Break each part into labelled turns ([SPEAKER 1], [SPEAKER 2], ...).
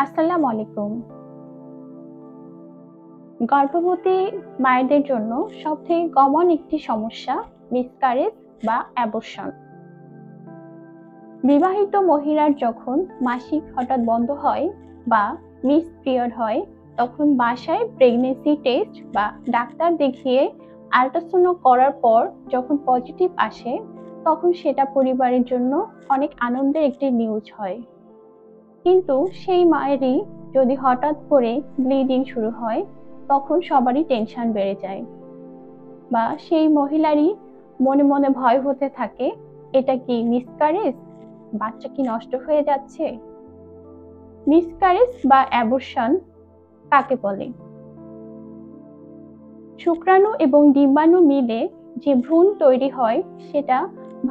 [SPEAKER 1] আসসালামু আলাইকুম। গর্ভবতী মায়েদের জন্য সবথেকে কমন একটি সমস্যা মিসক্যারেজ বা অ্যাবর্শন। বিবাহিত মহিলার যখন মাসিক হঠাৎ বন্ধ হয় বা মিস পিরিয়ড হয়, তখন বাসায় প্রেগন্যান্সি টেস্ট বা ডাক্তার দেখিয়ে আল্ট্রাসাউন্ড করার পর যখন পজিটিভ আসে, তখন সেটা পরিবারের জন্য অনেক আনন্দের একটি নিউজ হয়। কিন্তু সেই মায়েরই যদি হঠাৎ করে ব্লিডিং শুরু হয়, তখন সবারই টেনশন বেড়ে যায় বা সেই মহিলারই মনে মনে ভয় হতে থাকে, এটা কি মিসক্যারেজ, বাচ্চা কি নষ্ট হয়ে যাচ্ছে। মিসক্যারেজ বা অ্যাবর্শন কাকে বলে? শুক্রাণু এবং ডিম্বাণু মিলে যে ভ্রূণ তৈরি হয়, সেটা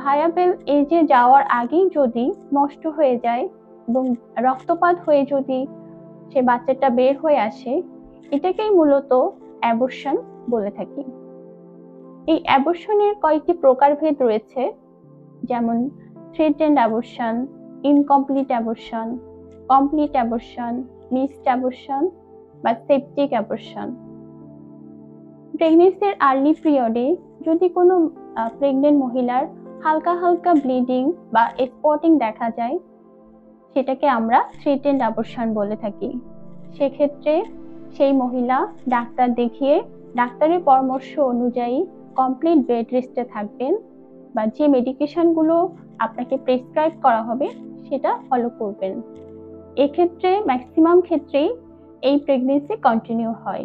[SPEAKER 1] ভায়াবল এজে যাওয়ার আগেই যদি নষ্ট হয়ে যায় এবং রক্তপাত হয়ে যদি সে বাচ্চাটা বের হয়ে আসে, এটাকেই মূলত অ্যাবর্শন বলে থাকি। এই অ্যাবর্শনের কয়েকটি প্রকারভেদ রয়েছে, যেমন threatened abortion, incomplete abortion, complete abortion, missed abortion বা সেপটিক অ্যাবর্শন। প্রেগনেন্সির আর্লি পিরিয়ডে যদি কোনো প্রেগনেন্ট মহিলার হালকা হালকা ব্লিডিং বা স্পটিং দেখা যায়, সেটাকে আমরা থ্রেটেন্ড অ্যাবর্শন বলে থাকি। সেক্ষেত্রে সেই মহিলা ডাক্তার দেখিয়ে ডাক্তারের পরামর্শ অনুযায়ী কমপ্লিট বেড রেস্টে থাকবেন বা যে মেডিকেশনগুলো আপনাকে প্রেসক্রাইব করা হবে সেটা ফলো করবেন। এক্ষেত্রে ম্যাক্সিমাম ক্ষেত্রেই এই প্রেগনেন্সি কন্টিনিউ হয়।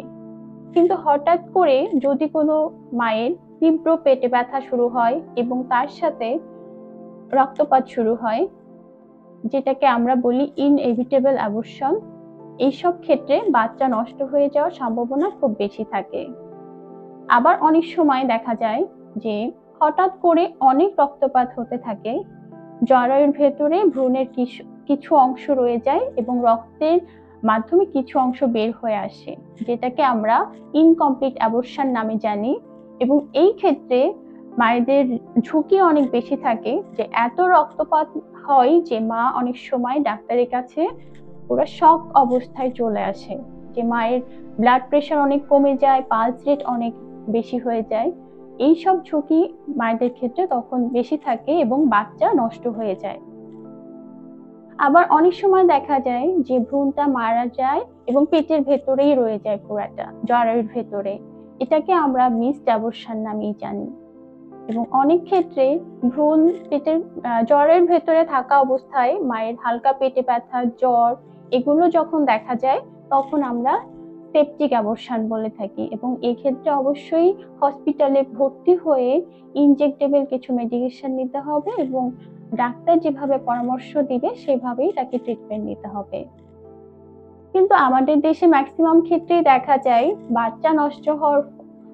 [SPEAKER 1] কিন্তু হঠাৎ করে যদি কোনো মায়ের তীব্র পেটে ব্যথা শুরু হয় এবং তার সাথে রক্তপাত শুরু হয়, যেটাকে আমরা বলি ইনএভিটেবল অ্যাবর্শন, এইসব ক্ষেত্রে বাচ্চা নষ্ট হয়ে যাওয়ার সম্ভাবনা খুব বেশি থাকে। আবার অনেক সময় দেখা যায় যে হঠাৎ করে অনেক রক্তপাত হতে থাকে, জরায়ুর ভেতরে ভ্রূণের কিছু অংশ রয়ে যায় এবং রক্তের মাধ্যমে কিছু অংশ বের হয়ে আসে, যেটাকে আমরা ইনকমপ্লিট অ্যাবর্শন নামে জানি। এবং এই ক্ষেত্রে মায়েদের ঝুঁকি অনেক বেশি থাকে, যে এত রক্তপাত হয় যে মা অনেক সময় ডাক্তারের কাছে পুরো শক অবস্থায় চলে আসে, যে মায়ের ব্লাড প্রেশার অনেক কমে যায়, পালস রেট অনেক বেশি হয়ে যায়। এইসব ঝুঁকি মায়েদের ক্ষেত্রে তখন বেশি থাকে এবং বাচ্চা নষ্ট হয়ে যায়। আবার অনেক সময় দেখা যায় যে ভ্রূণটা মারা যায় এবং পেটের ভেতরেই রয়ে যায় পুরাটা, জরায়ুর ভেতরে। এটাকে আমরা মিসড অ্যাবর্শন নামেই জানি। এবং অনেক ক্ষেত্রে ভ্রূণ পেটের জরায়ুর ভেতরে থাকা অবস্থায় মায়ের হালকা পেটে ব্যথা, জ্বর এগুলো যখন দেখা যায়, তখন আমরা সেপটিক অ্যাবর্শন বলে থাকি। এবং এক্ষেত্রে অবশ্যই হসপিটালে ভর্তি হয়ে ইনজেক্টেবল কিছু মেডিকেশন নিতে হবে এবং ডাক্তার যেভাবে পরামর্শ দিবে সেভাবেই তাকে ট্রিটমেন্ট নিতে হবে। কিন্তু আমাদের দেশে ম্যাক্সিমাম ক্ষেত্রেই দেখা যায় বাচ্চা নষ্ট হওয়ার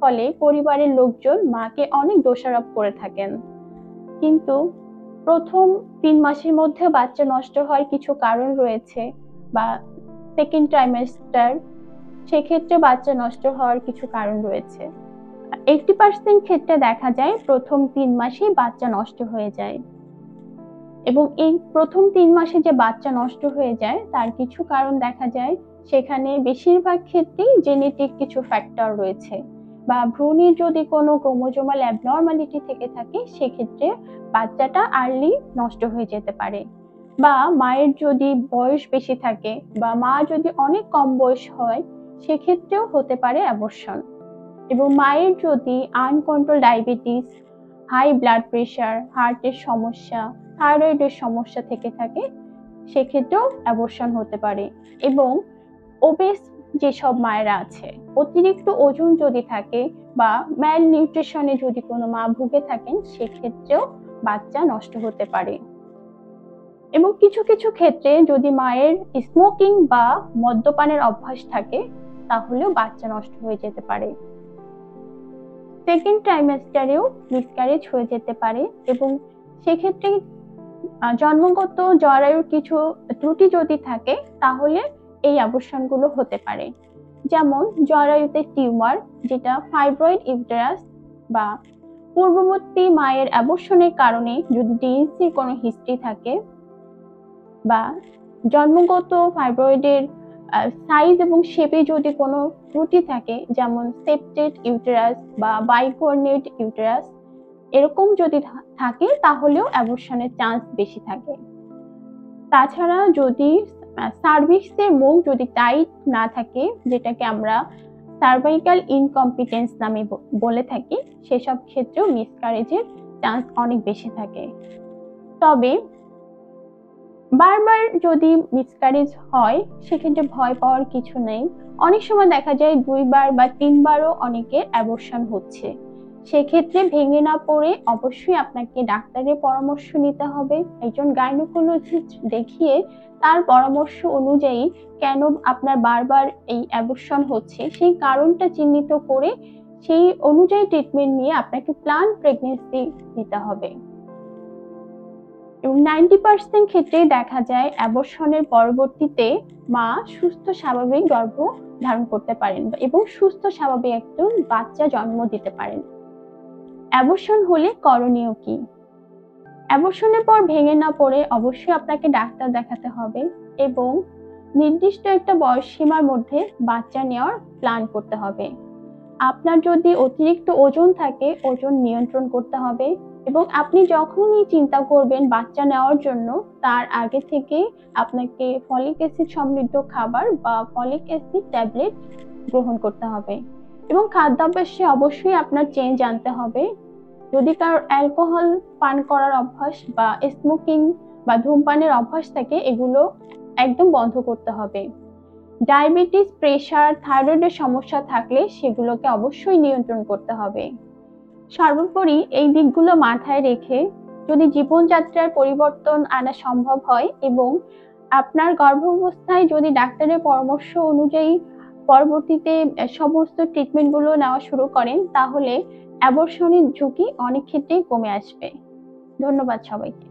[SPEAKER 1] ফলে পরিবারের লোকজন মাকে অনেক দোষারোপ করে থাকেন। কিন্তু প্রথম ৩ মাসের মধ্যে বাচ্চা নষ্ট হওয়ার কিছু কারণ রয়েছে, বা সেকেন্ড ট্রাইমেস্টার, সেক্ষেত্রে বাচ্চা নষ্ট হওয়ার কিছু কারণ রয়েছে। 80% ক্ষেত্রে দেখা যায় প্রথম ৩ মাসেই বাচ্চা নষ্ট হয়ে যায়। এবং এই প্রথম ৩ মাসে যে বাচ্চা নষ্ট হয়ে যায় তার কিছু কারণ দেখা যায়, সেখানে বেশিরভাগ ক্ষেত্রেই জেনেটিক কিছু ফ্যাক্টর রয়েছে, বা ভ্রূণের যদি কোনো ক্রোমোজোমাল অ্যাবনর্মালিটি থেকে থাকে, সেক্ষেত্রে বাচ্চাটা আর্লি নষ্ট হয়ে যেতে পারে। বা মায়ের যদি বয়স বেশি থাকে বা মা যদি অনেক কম বয়স হয়, সেক্ষেত্রেও হতে পারে অ্যাবর্শন। এবং মায়ের যদি uncontrolled diabetes, high blood pressure, হার্টের সমস্যা, থাইরয়েডের সমস্যা থেকে থাকে, সেক্ষেত্রেও অ্যাবর্শন হতে পারে। এবং ওবেস যেসব মায়েরা আছে, অতিরিক্ত ওজন যদি থাকে বা ম্যাল নিউট্রিশনে যদি কোনো মা ভুগে থাকেন, সেক্ষেত্রেও বাচ্চা নষ্ট হতে পারে। এবং কিছু কিছু ক্ষেত্রে যদি মায়ের স্মোকিং বা মদ্যপানের অভ্যাস থাকে, তাহলেও বাচ্চা নষ্ট হয়ে যেতে পারে। সেকেন্ড ট্রাইমেস্টারেও মিসক্যারেজ হয়ে যেতে পারে এবং সেক্ষেত্রে জন্মগত জরায়ুর কিছু ত্রুটি যদি থাকে, তাহলে এই অ্যাবর্শনগুলো হতে পারে। যেমন জরায়ুতে টিউমার, যেটা ফাইব্রয়েড ইউটেরাস, বা পূর্ববর্তী মায়ের অ্যাবর্শনের কারণে যদি ডিএনসির কোনো হিস্ট্রি থাকে, বা জন্মগত ফাইব্রয়েডের সাইজ এবং শেপে যদি কোনো ত্রুটি থাকে, যেমন সেপ্টেড ইউটেরাস বা বাইকর্নেট ইউটেরাস, এরকম যদি থাকে তাহলেও অ্যাবর্শনের চান্স বেশি থাকে। তাছাড়া যদি সার্ভিক্সের মুখ যদি টাইট না থাকে, যেটাকে আমরা সার্ভাইকাল ইনকম্পিটেন্স নামে বলে থাকি, সেসব ক্ষেত্রেও মিসক্যারেজের চান্স অনেক বেশি থাকে। তবে বারবার যদি মিসক্যারেজ হয় সেক্ষেত্রে ভয় পাওয়ার কিছু নেই। অনেক সময় দেখা যায় 2 বার বা 3 বারও অনেকের অ্যাবর্শন হচ্ছে। সেক্ষেত্রে ভেঙে না পড়ে অবশ্যই আপনাকে ডাক্তারের পরামর্শ নিতে হবে। একজন গাইনোকোলজিস্ট দেখিয়ে তার পরামর্শ অনুযায়ী কেন আপনার বারবার এই অ্যাবর্শন হচ্ছে সেই কারণটা চিহ্নিত করে সেই অনুযায়ী ট্রিটমেন্ট নিয়ে আপনাকে প্ল্যান প্রেগন্যান্সি নিতে হবে। এবং 90% ক্ষেত্রেই দেখা যায় অ্যাবর্শনের পরবর্তীতে মা সুস্থ স্বাভাবিক গর্ভ ধারণ করতে পারেন এবং সুস্থ স্বাভাবিক একজন বাচ্চা জন্ম দিতে পারেন। অ্যাবর্শন হলে করণীয় কি? অ্যাবর্শনের পর ভেঙে না পড়ে অবশ্যই আপনাকে ডাক্তার দেখাতে হবে এবং নির্দিষ্ট একটা বয়স সীমার মধ্যে বাচ্চা নেওয়ার প্ল্যান করতে হবে। আপনার যদি অতিরিক্ত ওজন থাকে, ওজন নিয়ন্ত্রণ করতে হবে এবং আপনি যখনই চিন্তা করবেন বাচ্চা নেওয়ার জন্য, তার আগে থেকে আপনাকে ফলিক অ্যাসিড সমৃদ্ধ খাবার বা ফলিক অ্যাসিড ট্যাবলেট গ্রহণ করতে হবে এবং খাদ্যাভ্যাসে অবশ্যই আপনার চেঞ্জ আনতে হবে। যদি কারোর অ্যালকোহল পান করার অভ্যাস বা স্মোকিং বা ধূমপানের অভ্যাস থাকে, এগুলো একদম বন্ধ করতে হবে। ডায়াবেটিস, প্রেশার, থাইরয়েডের সমস্যা থাকলে সেগুলোকে অবশ্যই নিয়ন্ত্রণ করতে হবে। সর্বোপরি এই দিকগুলো মাথায় রেখে যদি জীবনযাত্রার পরিবর্তন আনা সম্ভব হয় এবং আপনার গর্ভাবস্থায় যদি ডাক্তারের পরামর্শ অনুযায়ী পরবর্তীতে সমস্ত ট্রিটমেন্টগুলো নেওয়া শুরু করেন, তাহলে অ্যাবর্শনের ঝুঁকি অনেক ক্ষেত্রেই কমে আসবে। ধন্যবাদ সবাইকে।